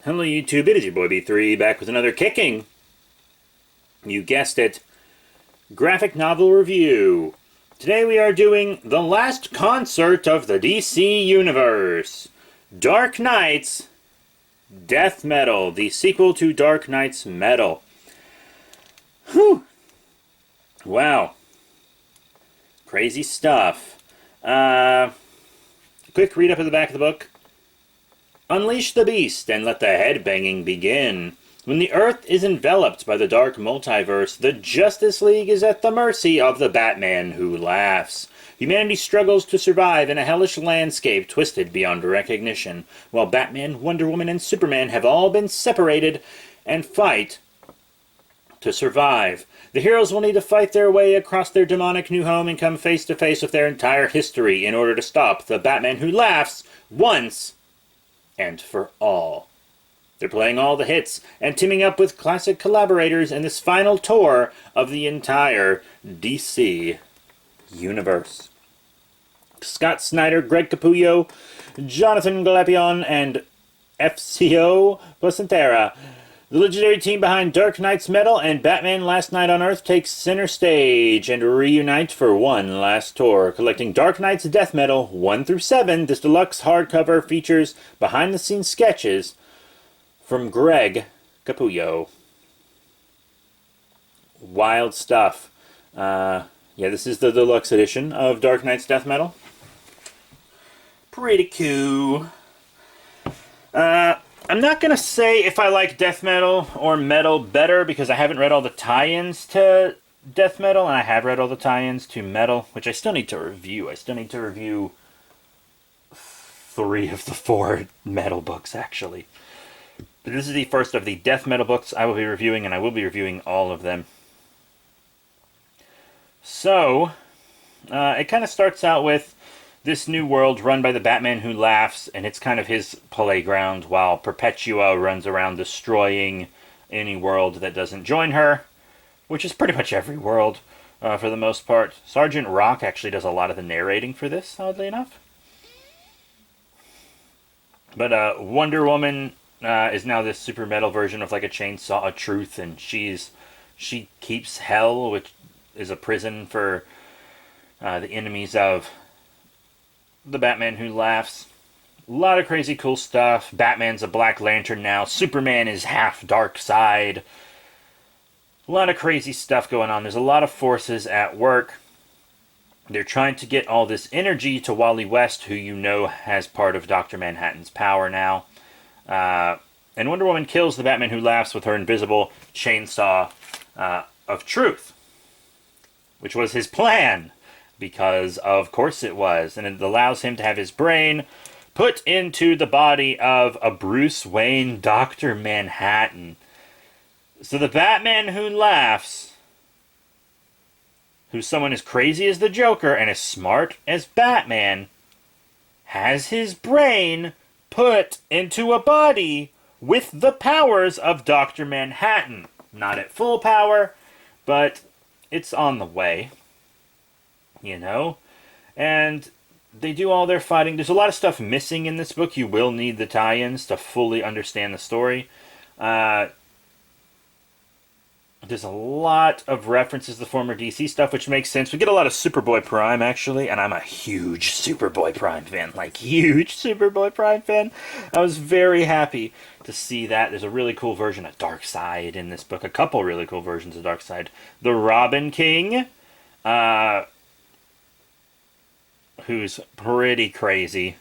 Hello YouTube, it is your boy B3 back with another kicking, you guessed it, graphic novel review. Today we are doing the last concert of the DC Universe, Dark Knight's Death Metal, the sequel to Dark Knight's Metal. Whew. Wow. Crazy stuff. Quick read up at the back of the book. Unleash the beast and let the headbanging begin. When the Earth is enveloped by the dark multiverse, the Justice League is at the mercy of the Batman who laughs. Humanity struggles to survive in a hellish landscape twisted beyond recognition, while Batman, Wonder Woman, and Superman have all been separated and fight to survive. The heroes will need to fight their way across their demonic new home and come face to face with their entire history in order to stop the Batman who laughs once and for all. They're playing all the hits and teaming up with classic collaborators in this final tour of the entire DC universe. Scott Snyder, Greg Capullo, Jonathan Glapion, and FCO Placentera. The legendary team behind Dark Knight's Metal and Batman Last Night on Earth takes center stage and reunite for one last tour. Collecting Dark Knight's Death Metal 1 through 7, this deluxe hardcover features behind-the-scenes sketches from Greg Capullo. Wild stuff. Yeah, this is the deluxe edition of Dark Knight's Death Metal. Pretty cool. I'm not going to say if I like Death Metal or Metal better because I haven't read all the tie-ins to Death Metal, and I have read all the tie-ins to Metal, which I still need to review. I still need to review 3 of the 4 Metal books, actually. But this is the first of the Death Metal books I will be reviewing, and I will be reviewing all of them. So, it kind of starts out with this new world run by the Batman who laughs, and it's kind of his playground while Perpetua runs around destroying any world that doesn't join her, which is pretty much every world for the most part. Sergeant Rock actually does a lot of the narrating for this, oddly enough. But Wonder Woman is now this super metal version of like a chainsaw of truth, and she keeps Hell, which is a prison for the enemies of the Batman who laughs. A lot of crazy cool stuff. Batman's a Black Lantern now. Superman is half Darkseid. A lot of crazy stuff going on. There's a lot of forces at work. They're trying to get all this energy to Wally West, who you know has part of Dr. Manhattan's power now. And Wonder Woman kills the Batman who laughs with her invisible chainsaw of truth, which was his plan. Because of course it was, and it allows him to have his brain put into the body of a Bruce Wayne Dr. Manhattan. So the Batman who laughs, who's someone as crazy as the Joker and as smart as Batman, has his brain put into a body with the powers of Dr. Manhattan. Not at full power, but it's on the way. You know? And they do all their fighting. There's a lot of stuff missing in this book. You will need the tie-ins to fully understand the story. There's a lot of references to former DC stuff, which makes sense. We get a lot of Superboy Prime, actually, and I'm a huge Superboy Prime fan. Like, huge Superboy Prime fan. I was very happy to see that. There's a really cool version of Darkseid in this book. A couple really cool versions of Darkseid. The Robin King, who's pretty crazy.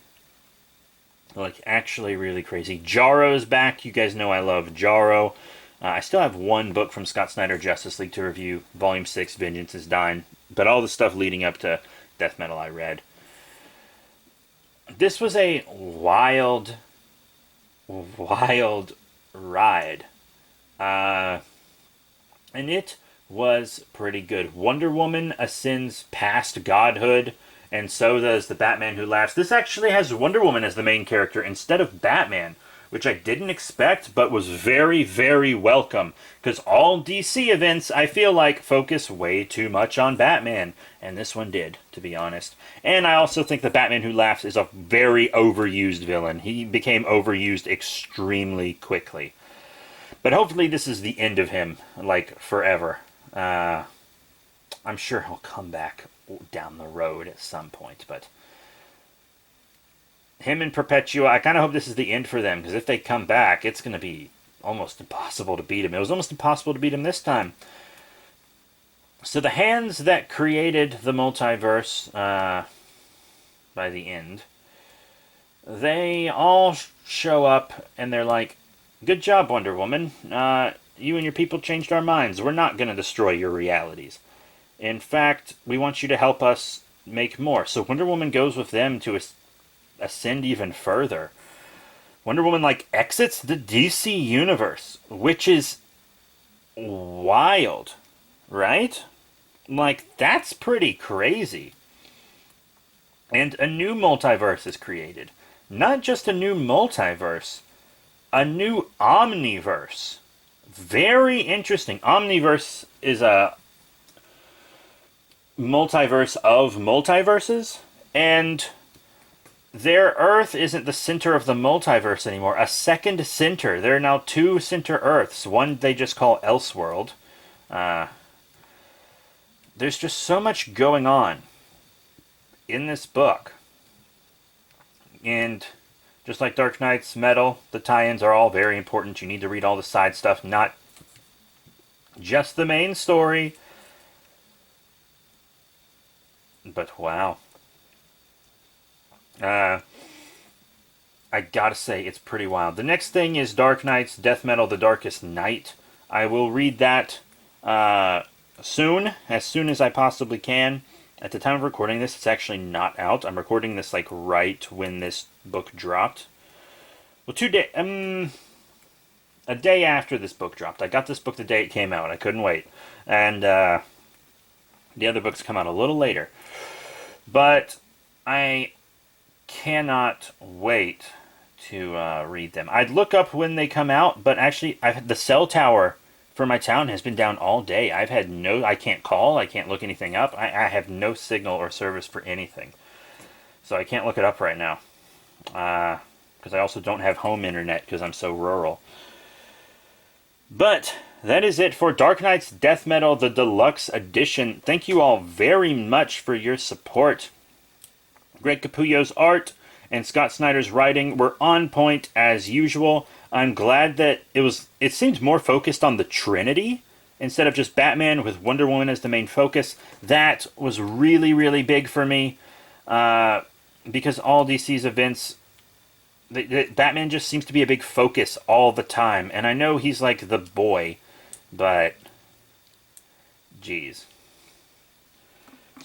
Like, actually really crazy. Jarro's back. You guys know I love Jarro. I still have one book from Scott Snyder, Justice League, to review. Volume 6, Vengeance is Dying. But all the stuff leading up to Death Metal I read. This was a wild ride. And it was pretty good. Wonder Woman ascends past godhood, and so does the Batman who laughs. This actually has Wonder Woman as the main character instead of Batman, which I didn't expect, but was very, very welcome. Because all DC events, I feel like, focus way too much on Batman. And this one did, to be honest. And I also think the Batman Who Laughs is a very overused villain. He became overused extremely quickly. But hopefully this is the end of him, like, forever. I'm sure he'll come back down the road at some point, but him and Perpetua, I kind of hope this is the end for them, because if they come back, it's going to be almost impossible to beat him. It was almost impossible to beat him this time. So the hands that created the multiverse by the end, they all show up, and they're like, good job, Wonder Woman. You and your people changed our minds. We're not going to destroy your realities. In fact, we want you to help us make more. So Wonder Woman goes with them to ascend even further. Wonder Woman, like, exits the DC universe, which is wild, right? Like, that's pretty crazy. And a new multiverse is created. Not just a new multiverse, a new omniverse. Very interesting. Omniverse is a multiverse of multiverses, and their Earth isn't the center of the multiverse anymore. A second center. There are now two center Earths. One they just call Elseworld. There's just so much going on in this book. And just like Dark Knight's Metal, the tie-ins are all very important. You need to read all the side stuff, not just the main story. But wow. I gotta say, it's pretty wild. The next thing is Dark Knight's Death Metal, The Darkest Night. I will read that soon, as soon as I possibly can. At the time of recording this, it's actually not out. I'm recording this like right when this book dropped. Well, a day after this book dropped. I got this book the day it came out. I couldn't wait. And the other books come out a little later. But I cannot wait to read them. I'd look up when they come out, but actually, the cell tower for my town has been down all day. I can't call, I can't look anything up. I have no signal or service for anything. So I can't look it up right now. Because I also don't have home internet because I'm so rural. But that is it for Dark Knight's Death Metal, the Deluxe Edition. Thank you all very much for your support. Greg Capullo's art and Scott Snyder's writing were on point as usual. I'm glad that it seemed more focused on the Trinity instead of just Batman with Wonder Woman as the main focus. That was really, really big for me because all DC's events, Batman just seems to be a big focus all the time. And I know he's like the boy, but geez.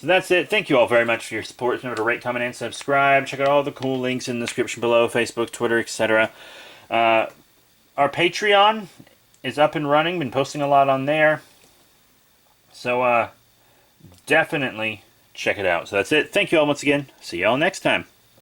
So that's it. Thank you all very much for your support. Remember to rate, comment, and subscribe. Check out all the cool links in the description below. Facebook, Twitter, etc. Our Patreon is up and running. Been posting a lot on there. So definitely check it out. So that's it. Thank you all once again. See you all next time.